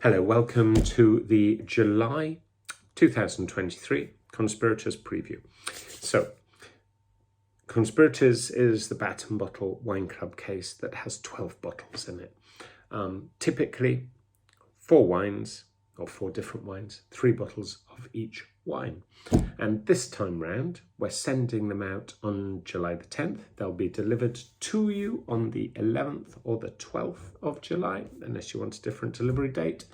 Hello, welcome to the July 2023 Conspirators preview. So, Conspirators is the Bat and Bottle Wine Club case that has 12 bottles in it. Typically, 4 wines, or 4 different wines, 3 bottles of each wine. And this time round, we're sending them out on July the 10th. They'll be delivered to you on the 11th or the 12th of July, unless you want a different delivery date.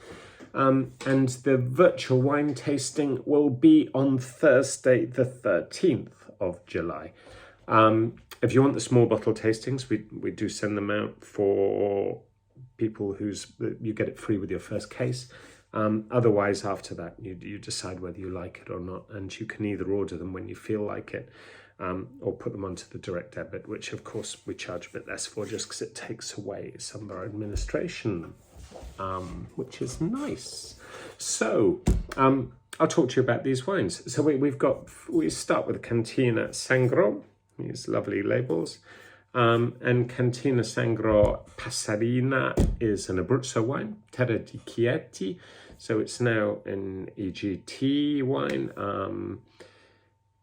And the virtual wine tasting will be on Thursday the 13th of July. If you want the small bottle tastings, we do send them out for people you get it free with your first case. Otherwise, after that, you decide whether you like it or not, and you can either order them when you feel like it, or put them onto the direct debit, which of course we charge a bit less for, just because it takes away some of our administration, which is nice. So I'll talk to you about these wines. So we start with Cantina Sangro, these lovely labels. And Cantina Sangro Passarina is an Abruzzo wine, Terra di Chieti, so it's now an EGT wine.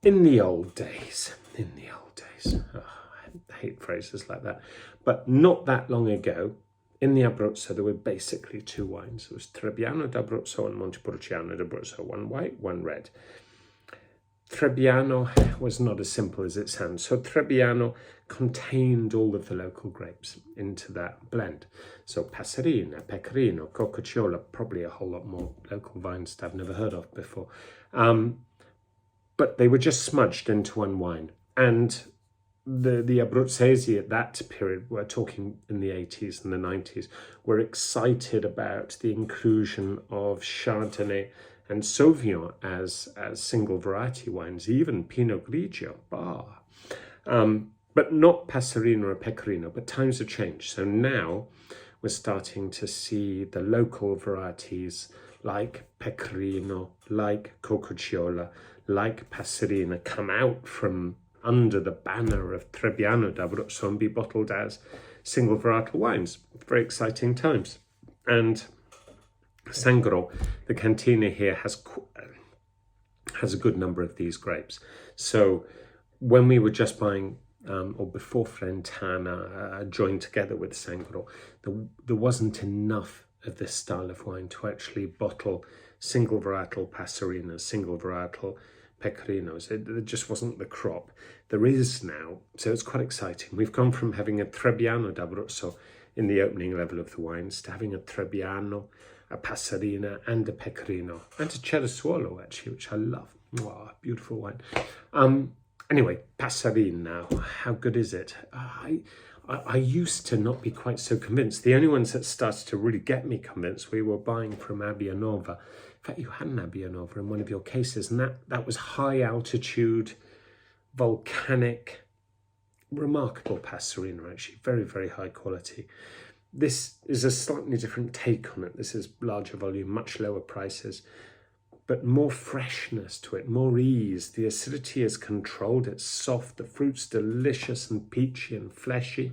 In the old days, oh, I hate phrases like that, but not that long ago, in the Abruzzo, there were basically 2 wines. There was Trebbiano d'Abruzzo and Montepulciano d'Abruzzo, one white, one red. Trebbiano was not as simple as it sounds. So Trebbiano contained all of the local grapes into that blend. So Passarina, Pecorino, Cocciola, probably a whole lot more local vines that I've never heard of before. But they were just smudged into one wine. And the Abruzzesi at that period, we're talking in the 80s and the 90s, were excited about the inclusion of Chardonnay and Sauvignon as single variety wines, even Pinot Grigio, but not Passarino or Pecorino. But times have changed, so now we're starting to see the local varieties like Pecorino, like Cocciola, like Passarina come out from under the banner of Trebbiano d'Abruzzo and be bottled as single varietal wines. Very exciting times. And Sangro, the cantina here, has a good number of these grapes. So when we were just buying, or before Frentana joined together with Sangro, there wasn't enough of this style of wine to actually bottle single varietal Passarinas, single varietal Pecorinos. It just wasn't the crop. There is now, so it's quite exciting. We've gone from having a Trebbiano d'Abruzzo in the opening level of the wines to having a Trebbiano, a Passarina and a Pecorino, and a Ceresuolo actually, which I love. Wow, beautiful wine. Anyway, Passarina now, how good is it? I used to not be quite so convinced. The only ones that started to really get me convinced, we were buying from Abbianova. In fact, you had an Abbianova in one of your cases, and that was high altitude, volcanic, remarkable Passarina, actually, very, very high quality. This is a slightly different take on it. This is larger volume, much lower prices, but more freshness to it, more ease. The acidity is controlled, it's soft, the fruit's delicious and peachy and fleshy.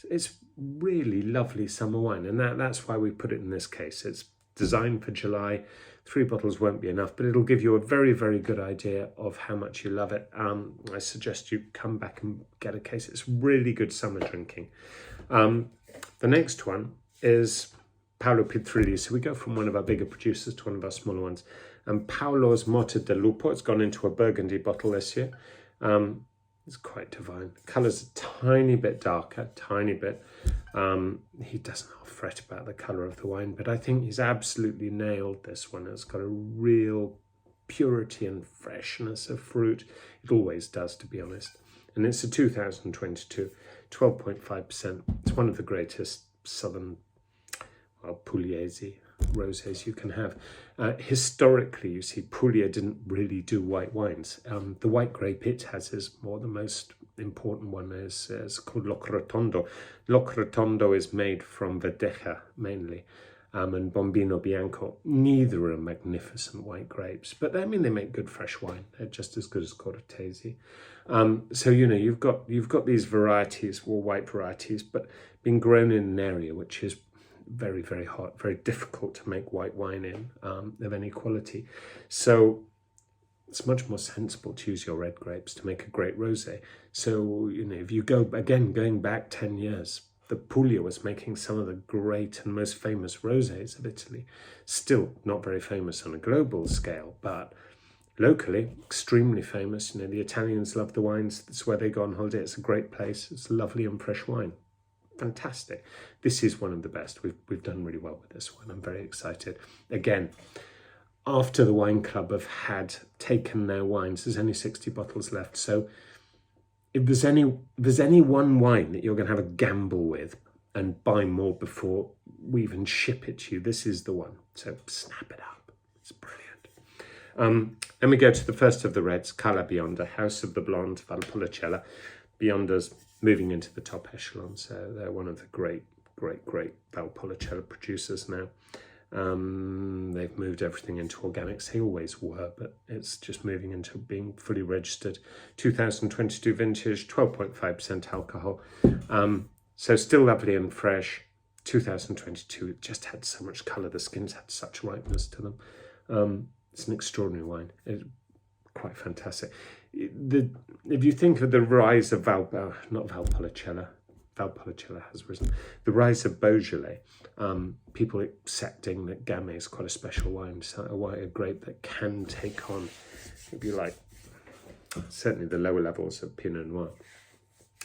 It's really lovely summer wine, and that's why we put it in this case. It's designed for July. 3 bottles won't be enough, but it'll give you a very, very good idea of how much you love it. I suggest you come back and get a case. It's really good summer drinking. The next one is Paolo Pietrilli. So we go from one of our bigger producers to one of our smaller ones. And Paolo's Morte del Lupo, it's gone into a Burgundy bottle this year. It's quite divine. The colour's a tiny bit darker, tiny bit. He does not fret about the colour of the wine, but I think he's absolutely nailed this one. It's got a real purity and freshness of fruit. It always does, to be honest. And it's a 2022, 12.5%. It's one of the greatest southern Pugliese rosés you can have. Historically, you see, Puglia didn't really do white wines. The white grape it has is more the most important one is called Locrotondo. Locrotondo is made from Verdeja mainly, and Bombino Bianco. Neither are magnificent white grapes, but I mean they make good fresh wine. They're just as good as Cortese. So you know you've got these varieties, or white varieties, but being grown in an area which is very, very hot, very difficult to make white wine in of any quality. So it's much more sensible to use your red grapes to make a great rosé. So, you know, if you go, again, going back 10 years, the Puglia was making some of the great and most famous rosés of Italy. Still not very famous on a global scale, but locally, extremely famous. You know, the Italians love the wines. That's where they go on holiday. It's a great place. It's lovely and fresh wine. Fantastic. This is one of the best. We've done really well with this one. I'm very excited. Again, after the wine club have had taken their wines, there's only 60 bottles left. So if there's any one wine that you're going to have a gamble with and buy more before we even ship it to you, this is the one. So snap it up. It's brilliant. Then we go to the first of the reds, Cala Bionda, House of the Blonde, Valpolicella. Bionda's moving into the top echelon, so they're one of the great Valpolicella producers now. They've moved everything into organics. They always were, but it's just moving into being fully registered. 2022 vintage, 12.5% alcohol. So still lovely and fresh. 2022, it just had so much colour. The skins had such ripeness to them. It's an extraordinary wine. It's quite fantastic. If you think of the rise of Valpolicella has risen. The rise of Beaujolais, people accepting that Gamay is quite a special wine, so a grape that can take on, if you like, certainly the lower levels of Pinot Noir.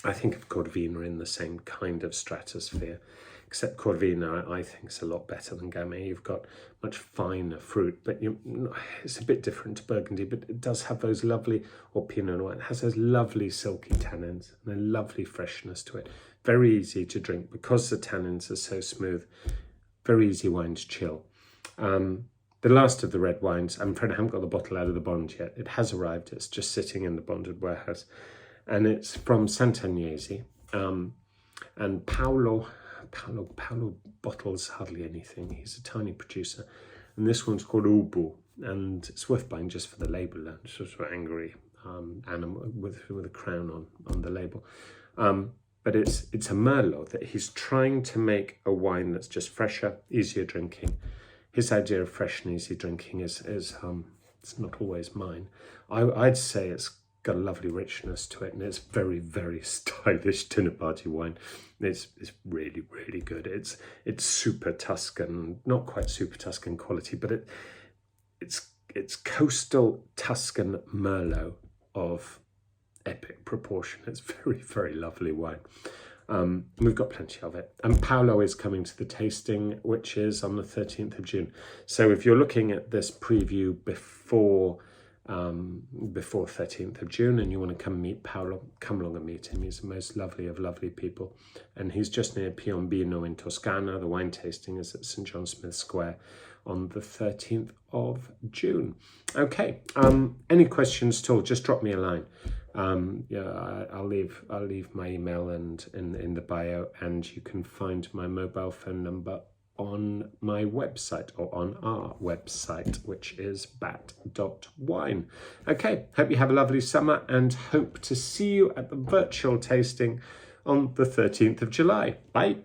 I think of Corvina in the same kind of stratosphere, except Corvina I think is a lot better than Gamay. You've got much finer fruit, but it's a bit different to Burgundy, but it does have those lovely, or Pinot Noir, it has those lovely silky tannins and a lovely freshness to it. Very easy to drink because the tannins are so smooth. Very easy wine to chill. The last of the red wines, I'm afraid I haven't got the bottle out of the bond yet. It has arrived. It's just sitting in the bonded warehouse. And it's from Sant'Agnese. And Paolo bottles hardly anything. He's a tiny producer. And this one's called Ubu. And it's worth buying just for the label. It's sort of angry animal with a crown on the label. But it's a Merlot that he's trying to make a wine that's just fresher, easier drinking. His idea of fresh and easy drinking is it's not always mine. I'd say it's got a lovely richness to it, and it's very, very stylish dinner party wine. It's really, really good. It's super Tuscan, not quite super Tuscan quality, but it's coastal Tuscan Merlot of epic proportion. It's very, very lovely wine. We've got plenty of it. And Paolo is coming to the tasting, which is on the 13th of June. So if you're looking at this preview before 13th of June and you want to come meet Paolo, come along and meet him. He's the most lovely of lovely people. And he's just near Piombino in Toscana. The wine tasting is at St. John Smith Square on the 13th of June. Okay, any questions at all, just drop me a line. I'll leave my email and in the bio, and you can find my mobile phone number on my website, or on our website, which is bat.wine. Okay, hope you have a lovely summer and hope to see you at the virtual tasting on the 13th of July. Bye.